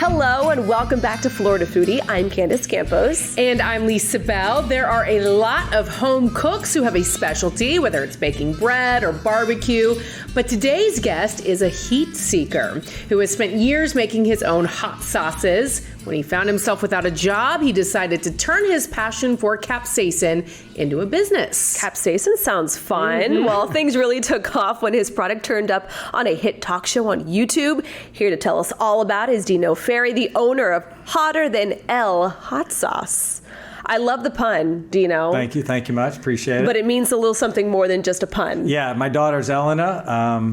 Hello and welcome back to Florida Foodie. I'm Candace Campos. And I'm Lisa Bell. There are a lot of home cooks who have a specialty, whether it's baking bread or barbecue. But today's guest is a heat seeker who has spent years making his own hot sauces. When he found himself without a job, he decided to turn his passion for capsaicin into a business. Capsaicin sounds fun. Well, things really took off when his product turned up on a hit talk show on YouTube. Here to tell us all about is Dino Ferri, the owner of Hotter Than L Hot Sauce. I love the pun, Dino. Thank you much. Appreciate it. But it means a little something more than just a pun. Yeah, my daughter's Elena.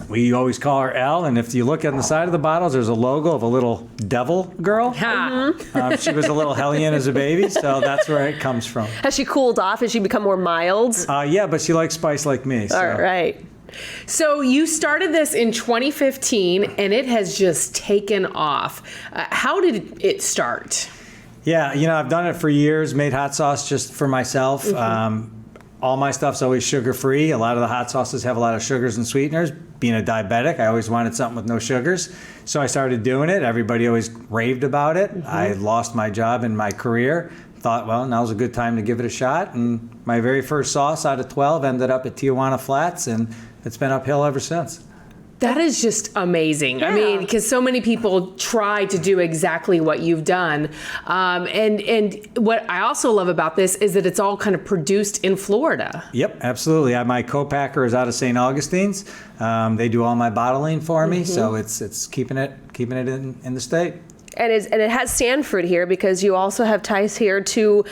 We always call her Elle, and if you look on the side of the bottles, there's a logo of a little devil girl. She was a little hellion as a baby, so that's where it comes from. Has she cooled off? Has she become more mild? Yeah, but she likes spice like me. So. All right. So you started this in 2015, and it has just taken off. How did it start? Yeah, I've done it for years, made hot sauce just for myself. All my stuff's always sugar-free. A lot of the hot sauces have a lot of sugars and sweeteners. Being a diabetic, I always wanted something with no sugars. So I started doing it. Everybody always raved about it. I lost my job in my career. Thought, well, now's a good time to give it a shot. And my very first sauce out of 12 ended up at Tijuana Flats, and it's been uphill ever since. That is just amazing. Yeah. I mean, because so many people try to do exactly what you've done. And what I also love about this is that it's all kind of produced in Florida. Yep, absolutely. My co-packer is out of St. Augustine's. They do all my bottling for me, so it's keeping it in the state. And it has Sanford here because you also have ties here to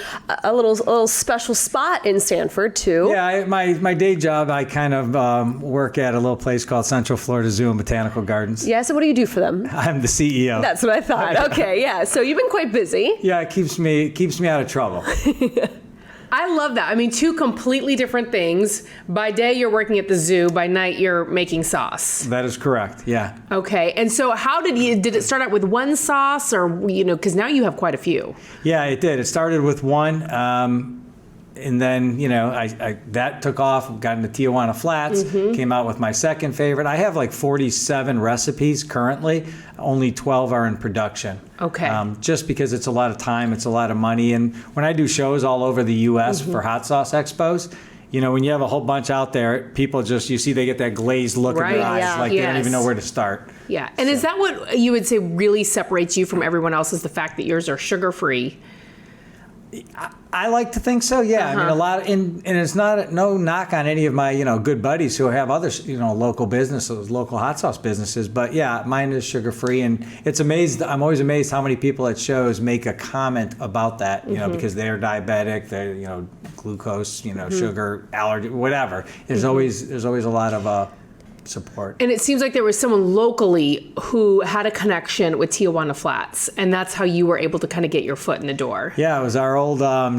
a little special spot in Sanford too. Yeah, my day job, I kind of work at a little place called Central Florida Zoo and Botanical Gardens. Yeah, so what do you do for them? I'm the CEO. That's what I thought. Okay, yeah. So you've been quite busy. Yeah, it keeps me out of trouble. I love that. I mean, two completely different things. By day, you're working at the zoo. By night, you're making sauce. That is correct, yeah. Okay. And so how did it start out with one sauce or, because now you have quite a few. Yeah, it did. It started with one. And then, that took off, got into Tijuana Flats, came out with my second favorite. I have like 47 recipes currently. Only 12 are in production. Okay. Just because it's a lot of time, it's a lot of money. And when I do shows all over the U.S. for hot sauce expos, when you have a whole bunch out there, people you see they get that glazed look in their eyes, like they don't even know where to start. Yeah. And is that what you would say really separates you from everyone else, is the fact that yours are sugar-free? I like to think so, yeah. I mean, a lot, and it's no knock on any of my, good buddies who have other, local businesses, local hot sauce businesses. But yeah, mine is sugar-free, and I'm always amazed how many people at shows make a comment about that, because they're diabetic, they're, glucose, sugar, allergy, whatever. There's always a lot of support. And it seems like there was someone locally who had a connection with Tijuana Flats, and that's how you were able to kind of get your foot in the door. Yeah, it was our old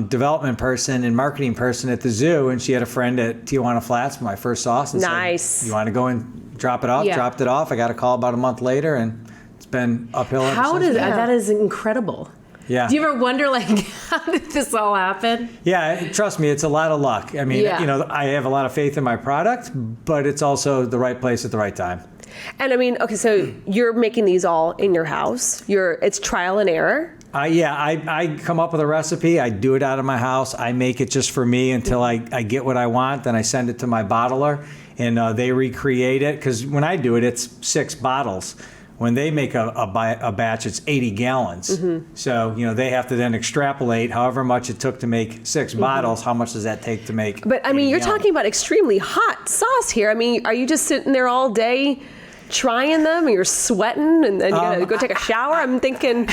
development person and marketing person at the zoo, and she had a friend at Tijuana Flats for my first sauce. And said, you want to go and drop it off? Yeah. Dropped it off. I got a call about a month later, and it's been uphill ever How since. did that is incredible. Yeah. Do you ever wonder, how did this all happen? Yeah, trust me, it's a lot of luck. I mean, I have a lot of faith in my product, but it's also the right place at the right time. And I mean, okay, so you're making these all in your house. It's trial and error. I come up with a recipe. I do it out of my house. I make it just for me until I get what I want. Then I send it to my bottler, and they recreate it. Because when I do it, it's 6 bottles. When they make a batch, it's 80 gallons. So, they have to then extrapolate however much it took to make 6 bottles. How much does that take to make? But I mean, you're talking about extremely hot sauce here. I mean, are you just sitting there all day trying them, and you're sweating, and then you gotta go take a shower? I'm thinking,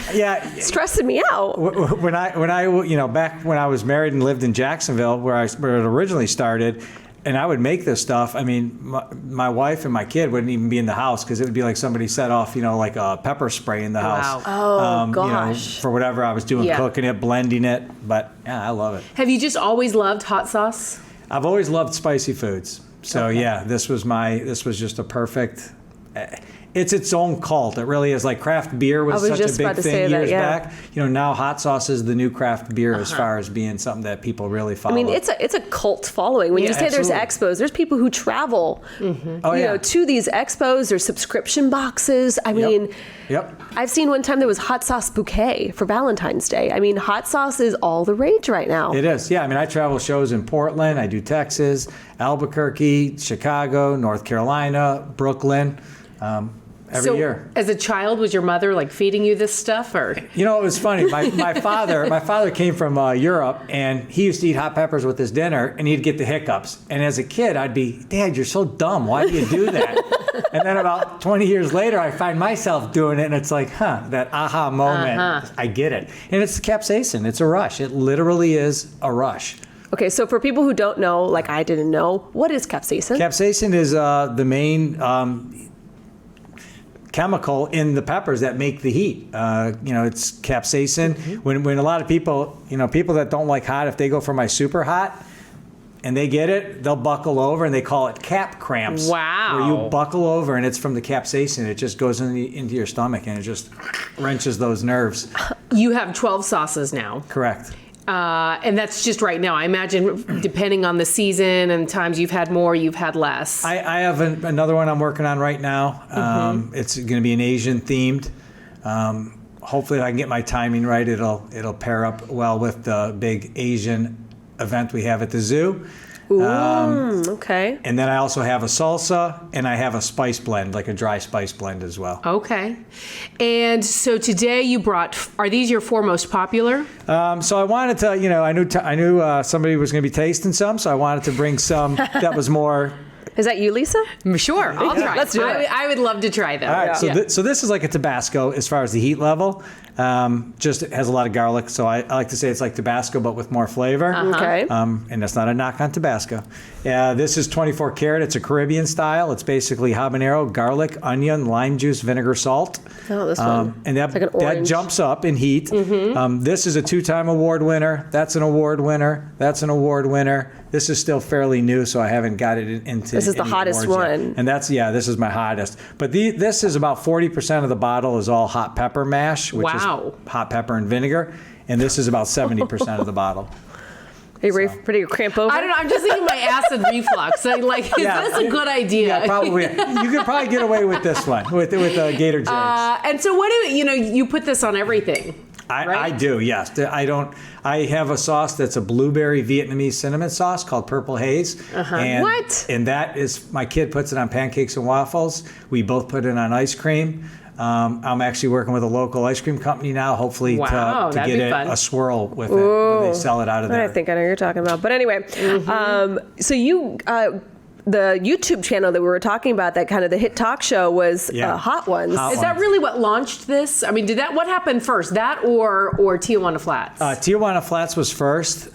stressing me out. When I back when I was married and lived in Jacksonville, where it originally started, and I would make this stuff. I mean, my wife and my kid wouldn't even be in the house because it would be like somebody set off, like a pepper spray in the house. Oh, gosh. For whatever I was doing, cooking it, blending it. But yeah, I love it. Have you just always loved hot sauce? I've always loved spicy foods. So this was just a perfect. it's its own cult. It really is. Like craft beer was I was such just a about big to say thing that, years yeah. back. Now hot sauce is the new craft beer as far as being something that people really follow. I mean, it's a cult following. When you say absolutely. there's expos, there's people who travel, to these expos. There's subscription boxes. I mean, Yep. I've seen one time there was hot sauce bouquet for Valentine's Day. I mean, hot sauce is all the rage right now. It is. Yeah. I mean, I travel shows in Portland. I do Texas, Albuquerque, Chicago, North Carolina, Brooklyn. Every year. As a child, was your mother like feeding you this stuff, or? It was funny. My father came from Europe, and he used to eat hot peppers with his dinner, and he'd get the hiccups. And as a kid, I'd be, Dad, you're so dumb. Why do you do that? And then about 20 years later, I find myself doing it, and it's like, that aha moment. I get it. And it's the capsaicin. It's a rush. It literally is a rush. Okay, so for people who don't know, like I didn't know, what is capsaicin? Capsaicin is the main chemical in the peppers that make the heat. It's capsaicin. When a lot of people, people that don't like hot, if they go for my super hot and they get it, they'll buckle over, and they call it cap cramps. Wow. Where you buckle over, and it's from the capsaicin. It just goes into your stomach, and it just wrenches those nerves. You have 12 sauces now. Correct. And that's just right now. I imagine depending on the season and times you've had more, you've had less. I have another one I'm working on right now. It's going to be an Asian themed. Hopefully, if I can get my timing right, it'll pair up well with the big Asian event we have at the zoo. Okay. And then I also have a salsa, and I have a spice blend, like a dry spice blend as well. Okay. And so today you brought, are these your four most popular? So I wanted to, I knew somebody was going to be tasting some, so I wanted to bring some that was more. Is that you, Lisa? Sure, I'll try. Let's do it. I would love to try them. All right, so this is like a Tabasco as far as the heat level. Just it has a lot of garlic, so I like to say it's like Tabasco but with more flavor. Okay. And that's not a knock on Tabasco. This is 24 karat. It's a Caribbean style. It's basically habanero, garlic, onion, lime juice, vinegar, salt. Oh, this one. And that, It's like an that orange. jumps up in heat. This is a 2-time award winner. That's an award winner. That's an award winner. This is still fairly new, so I haven't got it into. This is the any hottest awards yet. one. And this is my hottest. But this is about 40% of the bottle is all hot pepper mash, which is hot pepper and vinegar. And this is about 70% of the bottle. Are you ready to cramp over? I don't know. I'm just thinking my acid reflux. Is this a good idea? Yeah, probably. You could probably get away with this one with Gator Jags. And so what do you put this on everything? I do, yes. I have a sauce that's a blueberry Vietnamese cinnamon sauce called Purple Haze. And, What? And that is, my kid puts it on pancakes and waffles. We both put it on ice cream. I'm actually working with a local ice cream company now, hopefully to that'd get be fun. a swirl with it when they sell it out of there. I think I know what you're talking about. But anyway, so you... the YouTube channel that we were talking about, that kind of the hit talk show, was Hot Ones. Is that really what launched this? I mean, what happened first, that or Tijuana Flats? Tijuana Flats was first.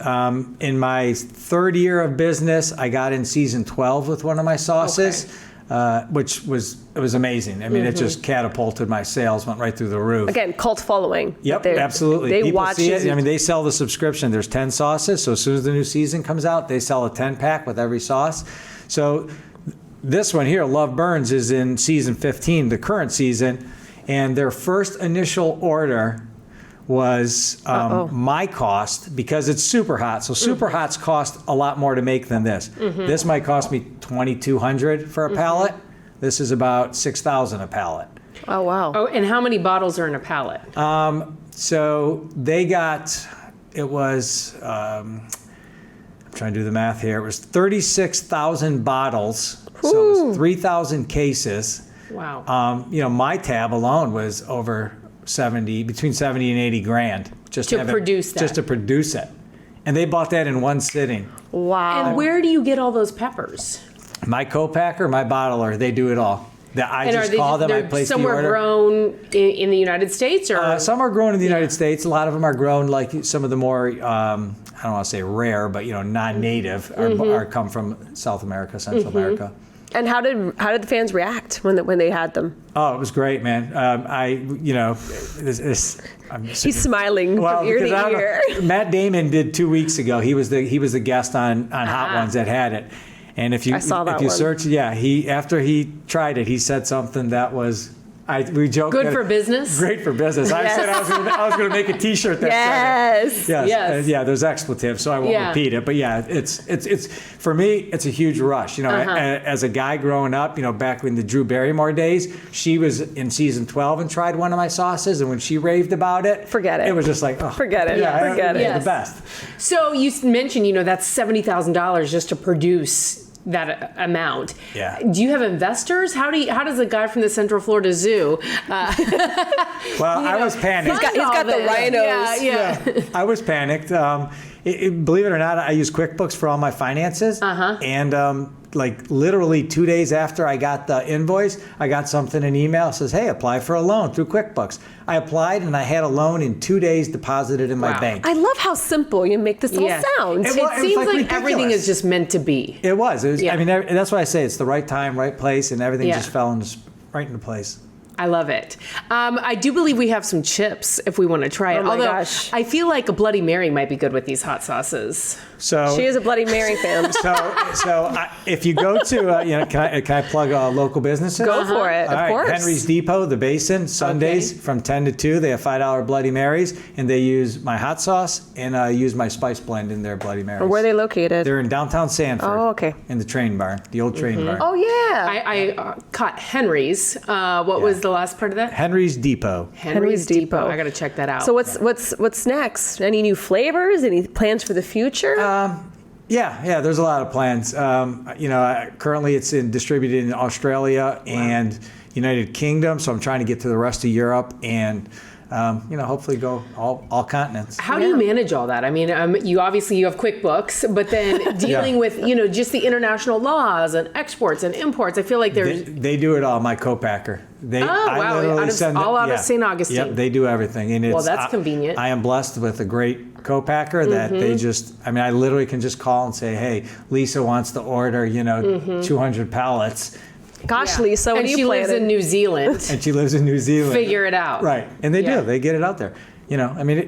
In my third year of business, I got in season 12 with one of my sauces, which was amazing. I mean, it just catapulted my sales, went right through the roof. Again, cult following. Yep, absolutely. They People watch see it. it. I mean, they sell the subscription. There's 10 sauces, so as soon as the new season comes out, they sell a 10-pack with every sauce. So this one here, Love Burns, is in season 15, the current season, and their first initial order was my cost, because it's super hot. So super hots cost a lot more to make than this. This might cost me $2,200 for a pallet. This is about $6,000 a pallet. Oh, wow. Oh, and how many bottles are in a pallet? So they got, it was, I'm trying to do the math here. It was 36,000 bottles. So it was 3,000 cases. Wow. My tab alone was over between 70 and 80 grand just to produce that. Just to produce it. And they bought that in one sitting. Wow. And where do you get all those peppers? My co-packer, my bottler, they do it all. I just call them, I place the order. Somewhere grown in the United States, or some are grown in the United States. A lot of them are grown like some of the more I don't want to say rare, but non-native are come from South America, Central America. And how did the fans react when they had them? Oh, it was great, man. He's smiling from ear to ear. Matt Damon did 2 weeks ago. He was the guest on Hot Ones that had it. And if you I saw that if you one. search, after he tried it, he said something that was. We joked Good that for business? Great for business. I said I was going to make a T-shirt that Yes. said it. Yes. Yeah, there's expletives, so I won't repeat it. But yeah, it's for me, it's a huge rush. You know, as a guy growing up, you know, back in the Drew Barrymore days, she was in season 12 and tried one of my sauces, and when she raved about it, Forget it. It was just like, oh, Forget it. Yeah, Forget it. It's the best. So you mentioned, you know, that's $70,000 just to produce that amount. Yeah. Do you have investors? How does a guy from the Central Florida Zoo? Well, I was panicked. He's got the rhinos. Yeah. I was panicked. Believe it or not, I use QuickBooks for all my finances. And like literally 2 days after I got the invoice, I got something in email that says, hey, apply for a loan through QuickBooks. I applied and I had a loan in 2 days deposited in my bank. I love how simple you make this all sound. It It was seems like like ridiculous. everything is just meant to be. It was. Yeah. I mean, that's why I say it's the right time, right place, and everything Yeah. just fell right into place. I love it. I do believe we have some chips if we want to try it. Oh my Although gosh. I feel like a Bloody Mary might be good with these hot sauces. So She is a Bloody Mary fan. if you go to, can I plug local businesses? Go for it, All of right, course. Henry's Depot, the Basin, Sundays from 10 to 2. They have $5 Bloody Marys, and they use my hot sauce and use my spice blend in their Bloody Marys. Where are they located? They're in downtown Sanford. Oh, okay. In the train barn, the old train barn. Oh, yeah. I caught Henry's. What was the last part of that? Henry's Depot. Henry's Depot. I got to check that out. So what's next? Any new flavors? Any plans for the future? Yeah, there's a lot of plans. Currently it's distributed in Australia and United Kingdom, so I'm trying to get to the rest of Europe and hopefully go all continents. How do you manage all that? I mean, you have QuickBooks, but then dealing with, just the international laws and exports and imports. I feel like there's... They do it all, my co-packer. Wow. Out of St. Augustine. Yep, they do everything. And that's convenient. I am blessed with a great co-packer that they I literally can just call and say, hey, Lisa wants to order, 200 pallets. Gosh, Lisa, when and you she lives in New Zealand. And she lives in New Zealand. Figure it out. Right. And they do. They get it out there.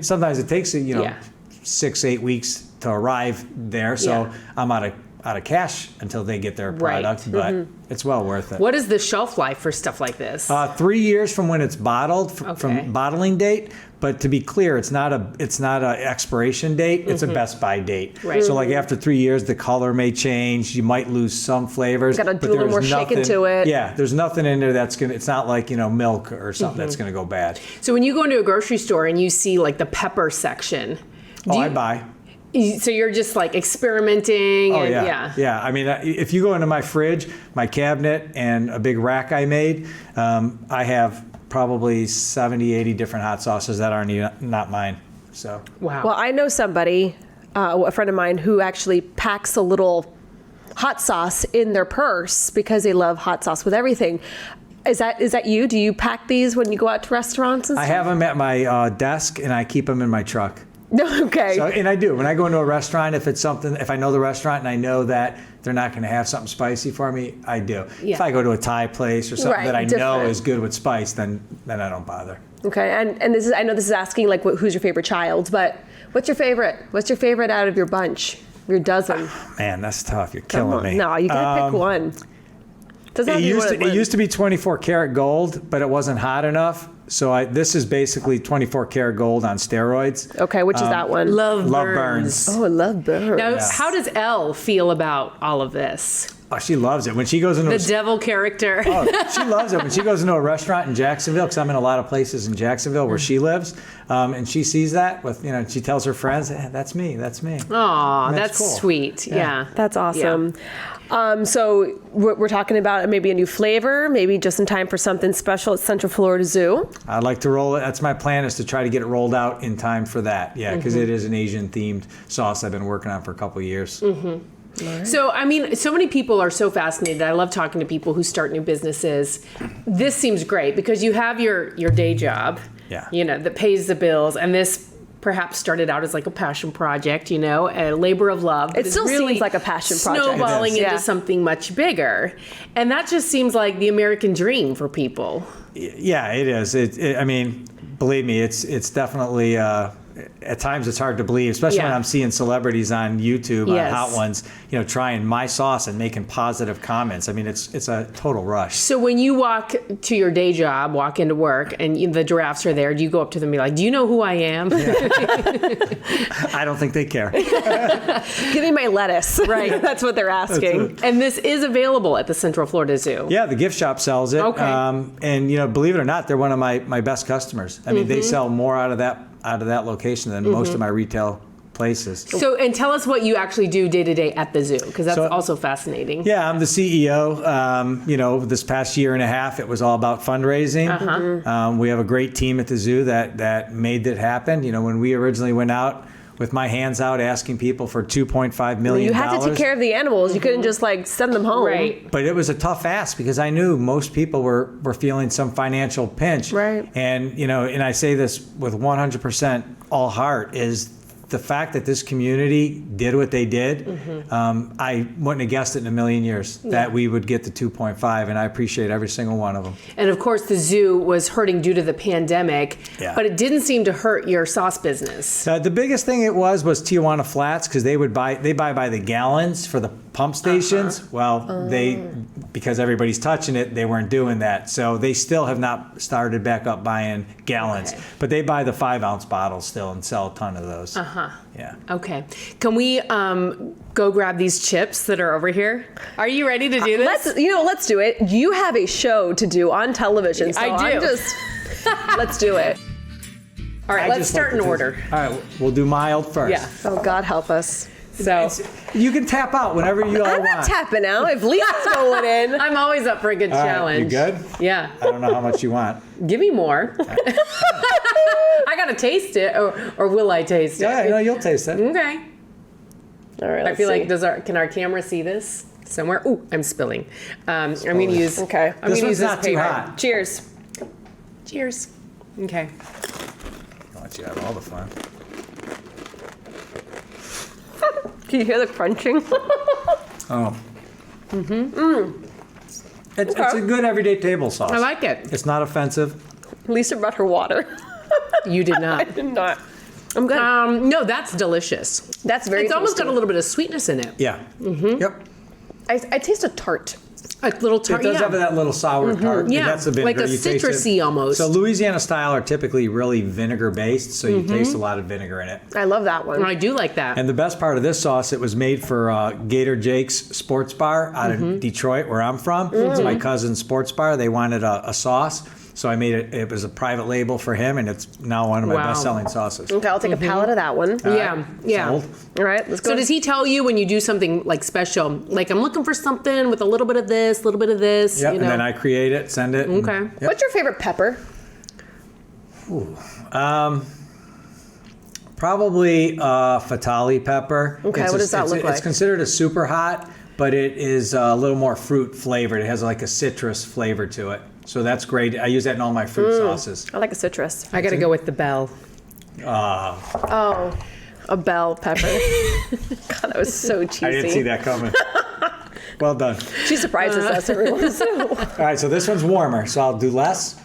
Sometimes it takes, 6-8 weeks to arrive there. So I'm out of cash until they get their product, but it's well worth it. What is the shelf life for stuff like this? 3 years from when it's bottled, from bottling date. But to be clear, it's not a expiration date. It's a best by date. Right. So like after 3 years, the color may change. You might lose some flavors. Got to do a little more shaking to it. Yeah, there's nothing in there that's gonna. It's not like milk or something that's gonna go bad. So when you go into a grocery store and you see like the pepper section, I buy. So you're just like experimenting. Oh, and, yeah. I mean, if you go into my fridge, my cabinet, and a big rack I made, I have probably 70, 80 different hot sauces that aren't not mine. So. Wow. Well, I know somebody, a friend of mine, who actually packs a little hot sauce in their purse because they love hot sauce with everything. Is that you? Do you pack these when you go out to restaurants and stuff? I have them at my desk, and I keep them in my truck. No, okay. And I do. When I go into a restaurant, if I know the restaurant and I know that they're not going to have something spicy for me, I do. Yeah. If I go to a Thai place or something that I know different. is good with spice, then I don't bother. Okay, and I know this is asking like who's your favorite child, but what's your favorite? What's your favorite out of your bunch, your dozen? Man, that's tough. You're killing me. No, you gotta pick one. It used to be 24 karat gold, but it wasn't hot enough. So this is basically 24 karat gold on steroids. Okay, which is that one? Love Burns. Oh, I love burns. Now, how does Elle feel about all of this? Oh, she loves it. When she goes into The devil character. she loves it. When she goes into a restaurant in Jacksonville, because I'm in a lot of places in Jacksonville where she lives, and she sees that she tells her friends, that's me. Aw, And that's cool. sweet. Yeah. That's awesome. So we're talking about maybe a new flavor, maybe just in time for something special at Central Florida Zoo. I'd like to roll it. That's my plan, is to try to get it rolled out in time for that. Yeah, because it is an Asian-themed sauce I've been working on for a couple of years. Right. So, I mean, so many people are so fascinated. I love talking to people who start new businesses. This seems great because you have your day job, that pays the bills, and this perhaps started out as like a passion project, a labor of love. It still really seems like a passion project. Snowballing into Yeah. something much bigger. And that just seems like the American dream for people. Yeah, it is. I mean, believe me, it's definitely at times it's hard to believe, especially when Yeah. I'm seeing celebrities on YouTube, Yes. on Hot Ones, trying my sauce and making positive comments. I mean, it's a total rush. So when you walk to your day job, walk into work, and the giraffes are there, do you go up to them and be like, do you know who I am? I don't think they care. Give me my lettuce. Right. That's what they're asking. And this is available at the Central Florida Zoo. Yeah, the gift shop sells it. Okay. And believe it or not, they're one of my best customers. I mean, they sell more out of that location than most of my retail places. So, and tell us what you actually do day to day at the zoo, because that's So- also fascinating. Yeah, I'm the CEO. This past year and a half, it was all about fundraising. We have a great team at the zoo that made it happen. When we originally went out with my hands out asking people for $2.5 million. You had to take care of the animals. You couldn't just send them home. Right. But it was a tough ask because I knew most people were feeling some financial pinch. Right. And, and I say this with 100% all heart, is the fact that this community did what they did. I wouldn't have guessed it in a million years that we would get the 2.5, and I appreciate every single one of them. And of course, the zoo was hurting due to the pandemic, but it didn't seem to hurt your sauce business. The biggest thing it was Tijuana Flats, because they buy by the gallons for the pump stations. Well, because everybody's touching it, they weren't doing that. So they still have not started back up buying gallons, but they buy the 5-ounce bottles still and sell a ton of those. Yeah. Okay. Can we go grab these chips that are over here? Are you ready to do this? Let's do it. You have a show to do on television. So I do. Let's do it. All right, let's start in order. All right, we'll do mild first. Yeah. Oh, God help us. So You can tap out whenever you all I'm want. not tapping out. If Lisa's going in. I'm always up for a good All right, challenge. you good? Yeah. I don't know how much you want. Give me more. I gotta taste it, or will I taste it? Yeah, you'll taste it. Okay. All right. I feel like can our camera see this somewhere? Ooh, I'm spilling. I'm gonna use. Okay. I'm This gonna one's use not this too paper. hot. Cheers. Cheers. Okay. I'll let you have all the fun. Can you hear the crunching? Oh. It's a good everyday table sauce. I like it. It's not offensive. Lisa brought her water. You did not. Did not. I'm good. No, that's delicious. That's very It's almost tasty. got a little bit of sweetness in it. Yeah. Yep. I taste a tart. A little It tart. does yeah. have that little sour tart. Yeah, And that's the vinegar. like a You taste it. citrusy almost. So Louisiana style are typically really vinegar based, so you taste a lot of vinegar in it. I love that one. I do like that. And the best part of this sauce, it was made for Gator Jake's Sports Bar out of Detroit, where I'm from. It's my cousin's sports bar. They wanted a sauce, so I made it. It was a private label for him, and it's now one of my Wow. best-selling sauces. Okay, I'll take a pallet of that one. yeah, yeah. Sold. All right, let's go. So does he tell you when you do something like special, like I'm looking for something with a little bit of this, a little bit of this? Yep, you know? and then I create it, send it. and- Okay. yep. What's your favorite pepper? Probably Fatali pepper. Okay, what does that look like? It's considered a super hot, but it is a little more fruit flavored. It has like a citrus flavor to it. So that's great. I use that in all my fruit sauces. I like a citrus. I got to go with the bell. Oh, a bell pepper. God, that was so cheesy. I didn't see that coming. Well done. She surprises us every once in a while. All right, so this one's warmer, so I'll do less.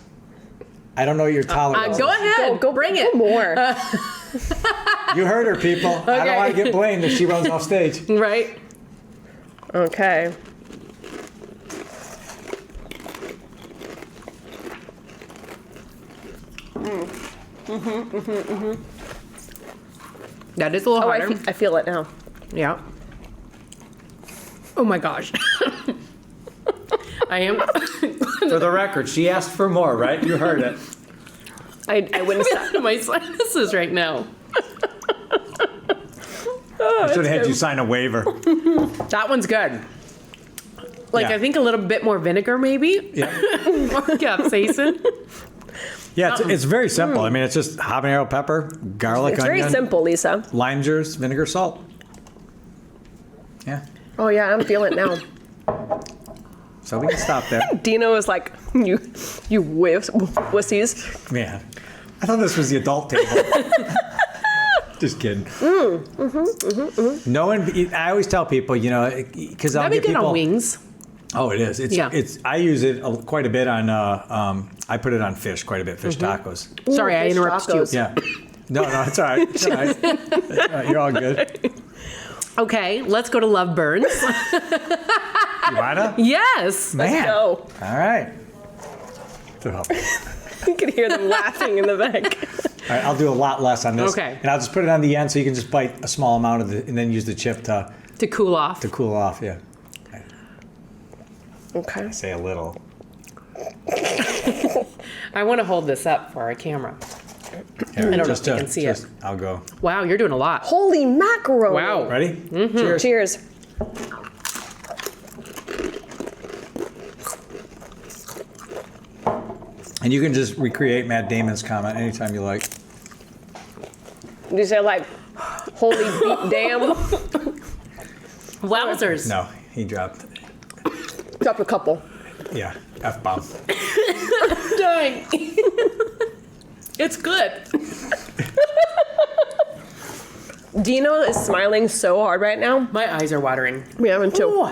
I don't know your tolerance. Go ahead. Go bring it. More. You heard her, people. I don't Okay. want to get blamed if she runs off stage. Right. Okay. That is a little Oh, harder. I feel it now. Yeah. Oh my gosh. I am. For the record, she asked for more, right? You heard it. I wouldn't stop. my sinuses right now. I should have had you sign a waiver. That one's good. Like Yeah. I think a little bit more vinegar, maybe. Yeah, More capsaicin. yeah. It's very simple. I mean, it's just habanero pepper, garlic, It's onion, very simple, Lisa. lime juice, vinegar, salt. Yeah. Oh yeah, I'm feeling it now. So we can stop there. Dino is like, you wussies. Man, I thought this was the adult table. Just kidding. No one. I always tell people, because I'll That'd be get good people. on wings. Oh, it is. It's. I use it quite a bit on. I put it on fish quite a bit. Fish tacos. Sorry, I fish interrupted you. tacos. Yeah. No, it's all right. It's all right. It's all right. You're all good. Okay, let's go to Love Burns. You wanna? Yes. Man. go. All right. You can hear them laughing in the back. All right, I'll do a lot less on this. Okay. And I'll just put it on the end so you can just bite a small amount of it and then use the chip to To cool off. cool off. Yeah. Okay. Say a little. I want to hold this up for our camera. Here, I don't know if you can see it. I'll go. Wow, you're doing a lot. Holy mackerel. Wow. Ready? Mm-hmm. Cheers. Cheers. And you can just recreate Matt Damon's comment anytime you like. Did you say like, holy beat damn? Wowzers. No, he dropped. Drop a couple. Yeah, F-bomb. Dang. It's good. Dino is smiling so hard right now. My eyes are watering. We haven't too. Ooh.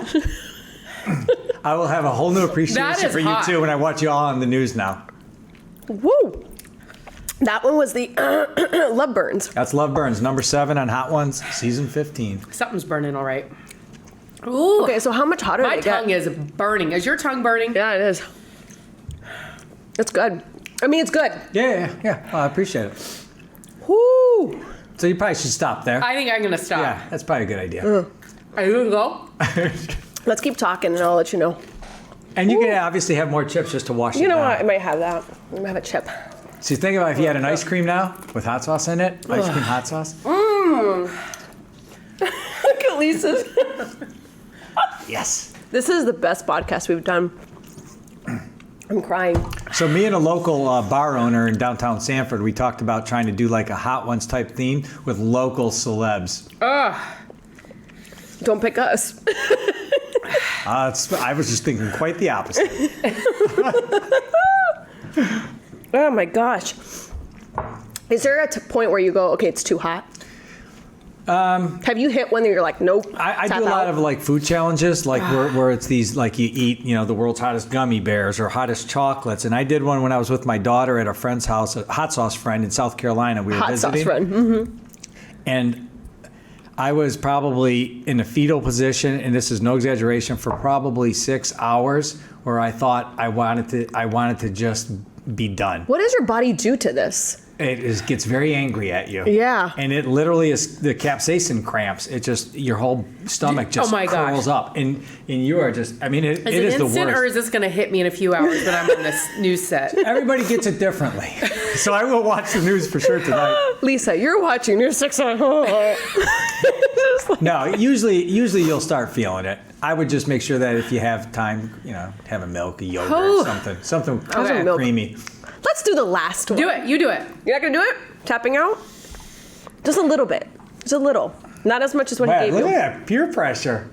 I will have a whole new That appreciation is for hot. you too when I watch you all on the news now. Woo! That one was the Love Burns. That's Love Burns, number 7 on Hot Ones, season 15. Something's burning all right. Ooh. Okay, so how much hotter My did it get? tongue is burning. Is your tongue burning? Yeah, it is. It's good. I mean, it's good. Yeah. Oh, I appreciate it. Woo! So you probably should stop there. I think I'm going to stop. Yeah, that's probably a good idea. Are you going to go? Let's keep talking and I'll let you know. And you can obviously have more chips just to wash it You know down. what? I might have that. I might have a chip. So think about if you had an ice cream now with hot sauce in it, ice cream hot sauce. Look at Lisa's. Yes. This is the best podcast we've done. I'm crying. So me and a local bar owner in downtown Sanford, we talked about trying to do like a Hot Ones type theme with local celebs. Don't pick us. I was just thinking quite the opposite. Oh my gosh. Is there a point where you go, okay, it's too hot? Have you hit one that you're like, nope? I tap do a lot out? of like food challenges, like where it's these like you eat, the world's hottest gummy bears or hottest chocolates. And I did one when I was with my daughter at a friend's house, a hot sauce friend in South Carolina. We were hot visiting. sauce run. Mm-hmm. And I was probably in a fetal position, and this is no exaggeration, for probably 6 hours, where I thought I wanted to just be done. What does your body do to this? It gets very angry at you. Yeah. And it literally is the capsaicin cramps. It just, your whole stomach just Oh my gosh. curls up. And you are just, I mean, it Is is it the instant worst. or is this going to hit me in a few hours when I'm on this news set? Everybody gets it differently. So I will watch the news for sure tonight. Lisa, you're watching your 6 hour. No, usually you'll start feeling it. I would just make sure that if you have time, have a milk, a yogurt, Oh. something Okay. Milk. creamy. Let's do the last one. Do it. You do it. You're not going to do it? Tapping out? Just a little bit. Just a little. Not as much as what he Wow, gave look you. at that peer pressure.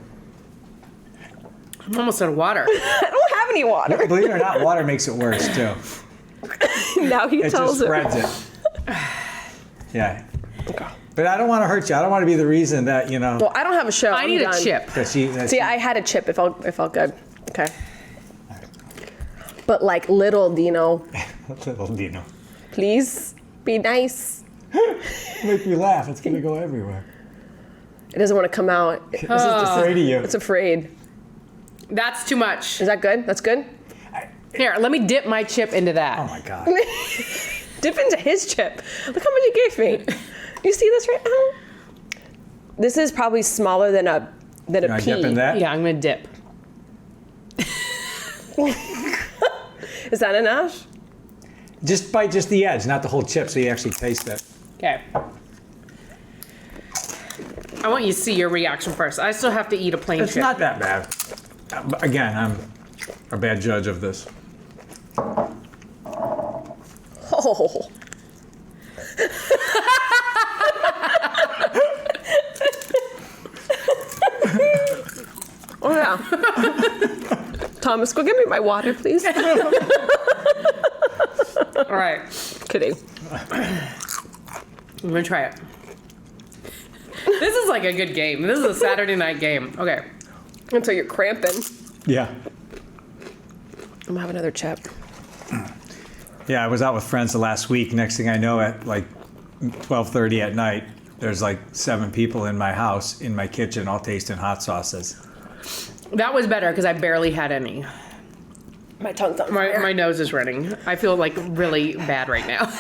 I'm almost out of water. I don't have any water. Believe it or not, water makes it worse too. Now he It tells just her. spreads it. Yeah. But I don't want to hurt you. I don't want to be the reason that Well, I don't have a show. I I'm need a done. chip. that she. See, I had a chip. It felt good. Okay. But like little Dino, Little Dino. please be nice. Make me laugh. It's gonna go everywhere. It doesn't want to come out. It's afraid of you. It's afraid. That's too much. Is that good? That's good? Here, let me dip my chip into that. Oh my god. Dip into his chip. Look how much he gave me. You see this right now? This is probably smaller than a Can I pea. dip in that? Yeah, I'm going to dip. Is that enough? Just bite just the edge, not the whole chip, so you actually taste it. Okay. I want you to see your reaction first. I still have to eat a plain It's chip. not that bad. But again, I'm a bad judge of this. Oh. Oh yeah. Thomas, go get me my water, please. All right. Kidding. I'm going to try it. This is like a good game. This is a Saturday night game. Okay. Until you're cramping. Yeah. I'm gonna have another chip. Yeah, I was out with friends the last week. Next thing I know, at like 12:30 at night, there's like 7 people in my house, in my kitchen, all tasting hot sauces. That was better because I barely had any. My tongue's on fire. My nose is running. I feel like really bad right now.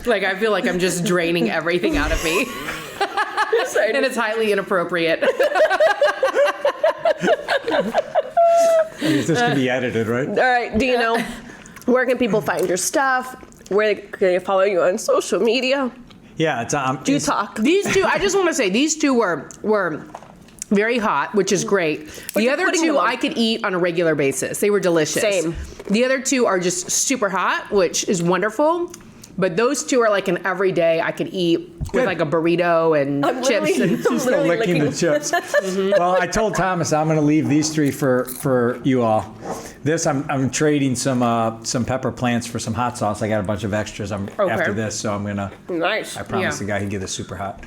Like I feel like I'm just draining everything out of me. And it's highly inappropriate. This can be edited, right? All right, Dino, where can people find your stuff? Where can they follow you on social media? Yeah, Do you talk? These two, I just want to say, these two were very hot, which is great. The you're other putting two them on. I could eat on a regular basis. They were delicious. Same. The other two are just super hot, which is wonderful. But those two are like an everyday I could eat with Good. like a burrito and chips. And Just licking the chips. Well, I told Thomas I'm going to leave these 3 for you all. This I'm trading some pepper plants for some hot sauce. I got a bunch of extras. After this, so I'm gonna. Nice. I promised Yeah. the guy he'd get a super hot.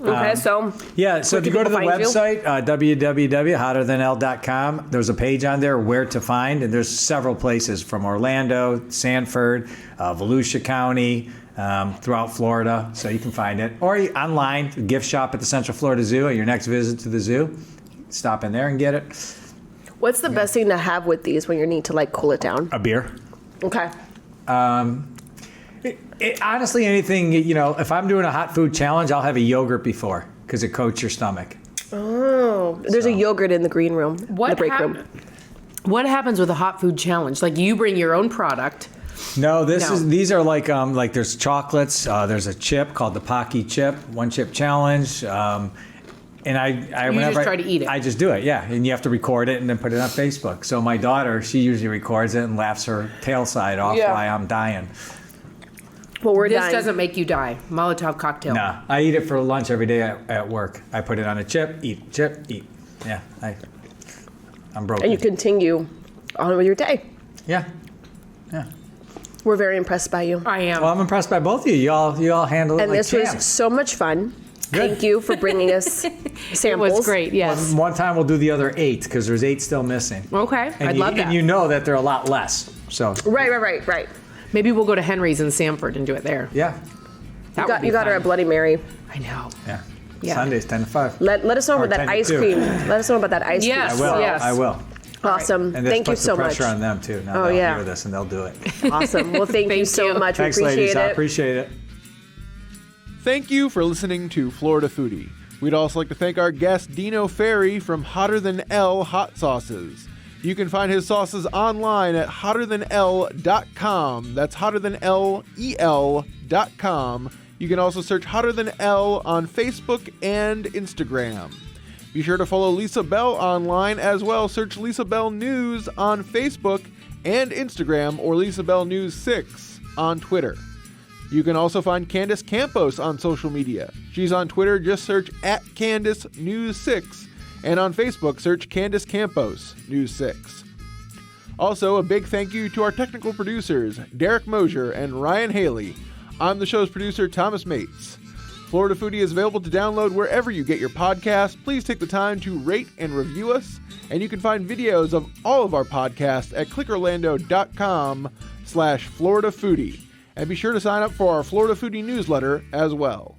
Okay, so Yeah, so if you go to the people find you? website, www.hotterthanl.com, there's a page on there, where to find, and there's several places from Orlando, Sanford, Volusia County, throughout Florida, so you can find it. Or online, gift shop at the Central Florida Zoo at your next visit to the zoo. Stop in there and get it. what's the best thing to have with these when you need to like cool it down? A beer. Okay. Honestly, anything, if I'm doing a hot food challenge, I'll have a yogurt before because it coats your stomach. Oh, there's a yogurt in the green room, the break room. What happens with a hot food challenge? Like you bring your own product. No, these are like there's chocolates. There's a chip called the Pocky Chip, 1-chip challenge. And I You whenever just try to eat it. I just do it, yeah. And you have to record it and then put it on Facebook. So my daughter, she usually records it and laughs her tail side off Yeah. while I'm dying. Well, we're This dying. doesn't make you die. Molotov cocktail. Nah, I eat it for lunch every day at work. I put it on a chip, eat. Yeah, I'm broken. And you continue on with your day. Yeah. We're very impressed by you. I am. Well, I'm impressed by both of you. You all handle it And like this champs. was so much fun. Good. Thank you for bringing us samples. It was great, yes. One time we'll do the other 8 because there's 8 still missing. Okay, And I'd love that. And you know that they're a lot less. So Right. Maybe we'll go to Henry's in Sanford and do it there. yeah. That would be You got her fun. a Bloody Mary. I know. Yeah. Yeah. Sundays 10 to 5. Let us know Or about that 10 to ice 2. cream. Let us know about that ice Yes. cream. I will. Yes. I will. Awesome. And this Thank you puts so the much. pressure on them too. Now Oh, they'll yeah. hear this and they'll do it. Awesome. Well, thank you Thank so you. much. Thanks, we appreciate ladies. I it. appreciate it. Thank you for listening to Florida Foodie. We'd also like to thank our guest Dino Ferri from Hotter Than L Hot Sauces. You can find his sauces online at hotterthanl.com. That's hotterthanl.com. You can also search Hotter Than L on Facebook and Instagram. Be sure to follow Lisa Bell online as well. Search Lisa Bell News on Facebook and Instagram, or Lisa Bell News 6 on Twitter. You can also find Candace Campos on social media. She's on Twitter, just search @CandaceNews6, and on Facebook, search Candace Campos News 6. Also, a big thank you to our technical producers, Derek Mosier and Ryan Haley. I'm the show's producer, Thomas Mates. Florida Foodie is available to download wherever you get your podcasts. Please take the time to rate and review us, and you can find videos of all of our podcasts at clickorlando.com/Florida Foodie. And be sure to sign up for our Florida Foodie newsletter as well.